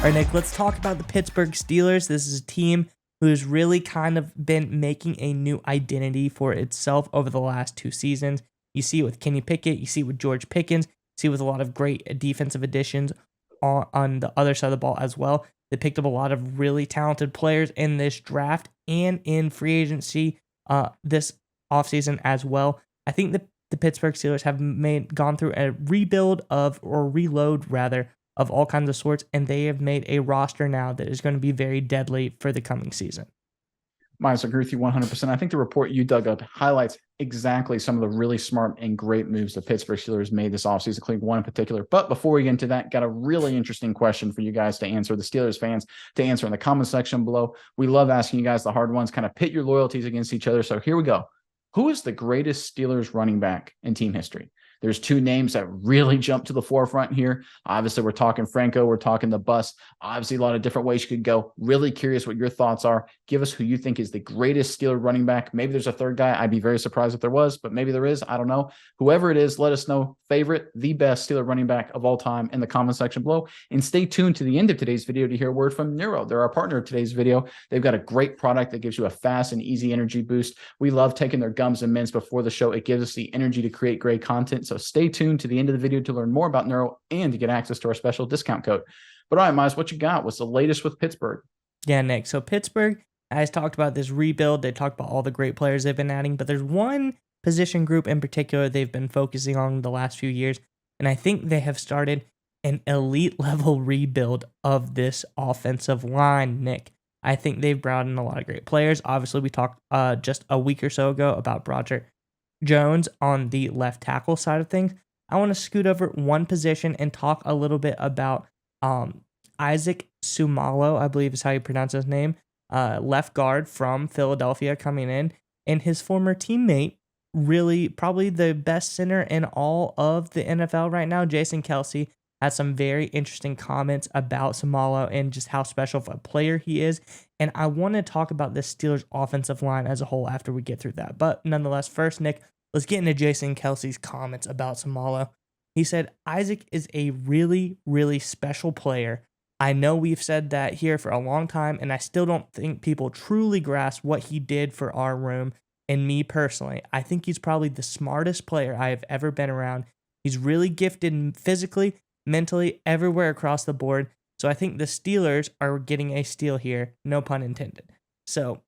right, Nick, let's talk about the Pittsburgh Steelers. This is a team who's really kind of been making a new identity for itself over the last two seasons. You see it with Kenny Pickett, you see it with George Pickens, you see it with a lot of great defensive additions on the other side of the ball as well. They picked up a lot of really talented players in this draft and in free agency this offseason as well. I think the Pittsburgh Steelers have gone through a rebuild reload rather, of all kinds of sorts, and they have made a roster now that is going to be very deadly for the coming season. Miles, I agree with you 100%. I think the report you dug up highlights exactly some of the really smart and great moves the Pittsburgh Steelers made this offseason, including one in particular. But before we get into that, got a really interesting question for you guys to answer, the Steelers fans to answer in the comment section below. We love asking you guys the hard ones, kind of pit your loyalties against each other. So here we go. Who is the greatest Steelers running back in team history? There's two names that really jump to the forefront here. Obviously, we're talking Franco. We're talking the bus. Obviously, a lot of different ways you could go. Really curious what your thoughts are. Give us who you think is the greatest Steeler running back. Maybe there's a third guy. I'd be very surprised if there was, but maybe there is. I don't know. Whoever it is, let us know. Favorite, the best Steeler running back of all time in the comment section below. And stay tuned to the end of today's video to hear a word from Neuro. They're our partner of today's video. They've got a great product that gives you a fast and easy energy boost. We love taking their gums and mints before the show. It gives us the energy to create great content. So stay tuned to the end of the video to learn more about Neuro and to get access to our special discount code. But all right, Miles, what you got? What's the latest with Pittsburgh? Yeah, Nick. So Pittsburgh has talked about this rebuild. They talked about all the great players they've been adding, but there's one position group in particular they've been focusing on the last few years, and I think they have started an elite level rebuild of this offensive line, Nick. I think they've brought in a lot of great players. Obviously, we talked just a week or so ago about Broderick Jones on the left tackle side of things. I want to scoot over one position and talk a little bit about Isaac Sumalo, I believe is how you pronounce his name, left guard from Philadelphia coming in, and his former teammate, really probably the best center in all of the NFL right now, Jason Kelce, had some very interesting comments about Sumalo and just how special of a player he is. And I want to talk about the Steelers offensive line as a whole after we get through that. But nonetheless, first, Nick, let's get into Jason Kelce's comments about Sumalo. He said, Isaac is a really, really special player. I know we've said that here for a long time, and I still don't think people truly grasp what he did for our room and me personally. I think he's probably the smartest player I have ever been around. He's really gifted physically, mentally, everywhere across the board. So I think the Steelers are getting a steal here, no pun intended. So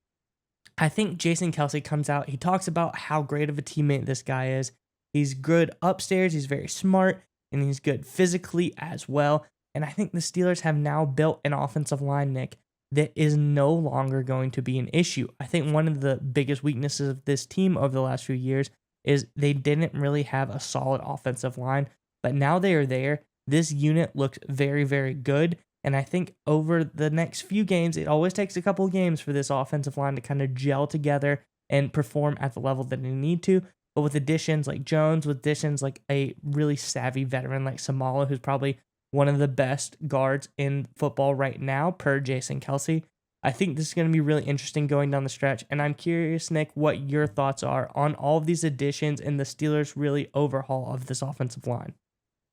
I think Jason Kelce comes out. He talks about how great of a teammate this guy is. He's good upstairs. He's very smart, and he's good physically as well. And I think the Steelers have now built an offensive line, Nick, that is no longer going to be an issue. I think one of the biggest weaknesses of this team over the last few years is they didn't really have a solid offensive line, but now they are there. This unit looks very, very good. And I think over the next few games, it always takes a couple of games for this offensive line to kind of gel together and perform at the level that they need to. But with additions like Jones, with additions like a really savvy veteran like Sumalo, who's probably one of the best guards in football right now, per Jason Kelce, I think this is going to be really interesting going down the stretch. And I'm curious, Nick, what your thoughts are on all of these additions and the Steelers' really overhaul of this offensive line.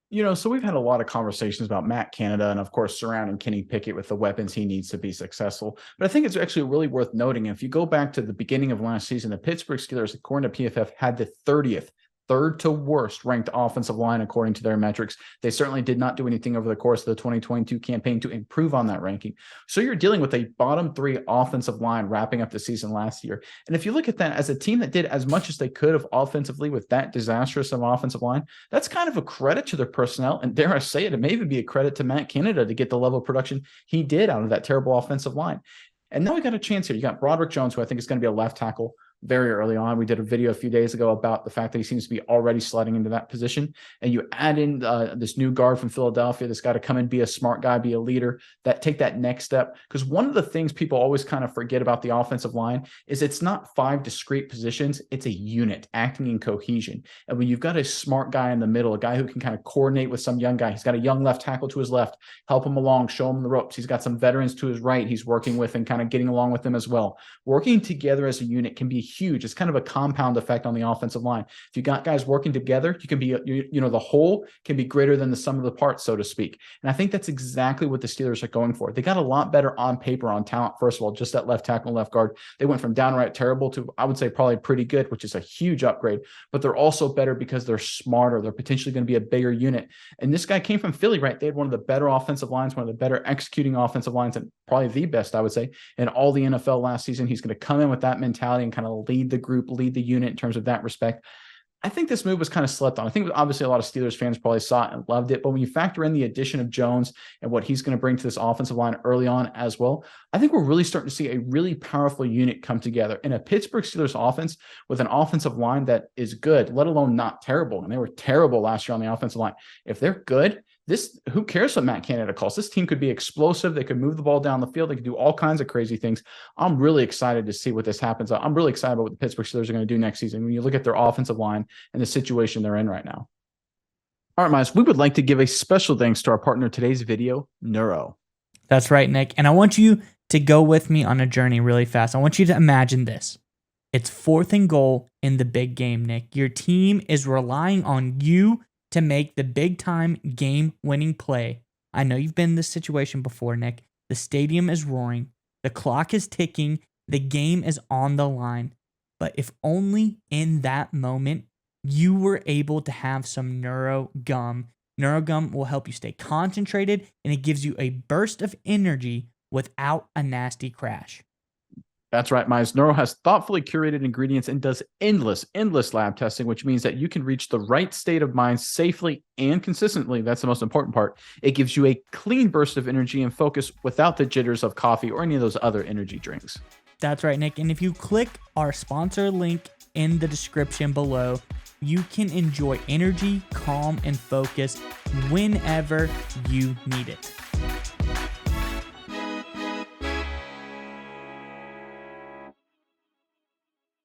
You know, so we've had a lot of conversations about Matt Canada and, of course, surrounding Kenny Pickett with the weapons he needs to be successful. But I think it's actually really worth noting. If you go back to the beginning of last season, the Pittsburgh Steelers, according to PFF, had the 30th, third to worst ranked offensive line according to their metrics. They certainly did not do anything over the course of the 2022 campaign to improve on that ranking. So you're dealing with a bottom three offensive line wrapping up the season last year. And if you look at that as a team that did as much as they could have offensively with that disastrous of offensive line, that's kind of a credit to their personnel. And dare I say it, it may even be a credit to Matt Canada to get the level of production he did out of that terrible offensive line. And now we got a chance here. You got Broderick Jones, who I think is going to be a left tackle very early on. We did a video a few days ago about the fact that he seems to be already sliding into that position. And you add in this new guard from Philadelphia that's got to come and be a smart guy, be a leader, that take that next step. Because one of the things people always kind of forget about the offensive line is it's not 5 discrete positions. It's a unit acting in cohesion. And when you've got a smart guy in the middle, a guy who can kind of coordinate with some young guy, he's got a young left tackle to his left, help him along, show him the ropes. He's got some veterans to his right he's working with and kind of getting along with them as well. Working together as a unit can be huge. It's kind of a compound effect on the offensive line. If you got guys working together, you can be, the whole can be greater than the sum of the parts, so to speak. And I think that's exactly what the Steelers are going for. They got a lot better on paper on talent. First of all, just at left tackle and left guard, they went from downright terrible to, I would say, probably pretty good, which is a huge upgrade. But they're also better because they're smarter. They're potentially going to be a bigger unit. And this guy came from Philly, right? They had one of the better offensive lines, one of the better executing offensive lines, and probably the best, I would say, in all the NFL last season. He's going to come in with that mentality and kind of lead the group, lead the unit in terms of that respect. I think this move was kind of slept on. I think obviously a lot of Steelers fans probably saw it and loved it, but when you factor in the addition of Jones and what he's going to bring to this offensive line early on as well, I think we're really starting to see a really powerful unit come together in a Pittsburgh Steelers offense with an offensive line that is good, let alone not terrible. And they were terrible last year on the offensive line. If they're good, who cares what Matt Canada calls? This team could be explosive. They could move the ball down the field. They could do all kinds of crazy things. I'm really excited to see what this happens. I'm really excited about what the Pittsburgh Steelers are going to do next season when you look at their offensive line and the situation they're in right now. All right, Miles, we would like to give a special thanks to our partner in today's video, Neuro. That's right, Nick. And I want you to go with me on a journey really fast. I want you to imagine this. It's 4th and goal in the big game, Nick. Your team is relying on you to make the big-time game-winning play. I know you've been in this situation before, Nick. The stadium is roaring. The clock is ticking. The game is on the line. But if only in that moment you were able to have some Neuro Gum. Neuro Gum will help you stay concentrated, and it gives you a burst of energy without a nasty crash. That's right, Miles. Neuro has thoughtfully curated ingredients and does endless lab testing, which means that you can reach the right state of mind safely and consistently. That's the most important part. It gives you a clean burst of energy and focus without the jitters of coffee or any of those other energy drinks. That's right, Nick. And if you click our sponsor link in the description below, you can enjoy energy, calm, and focus whenever you need it.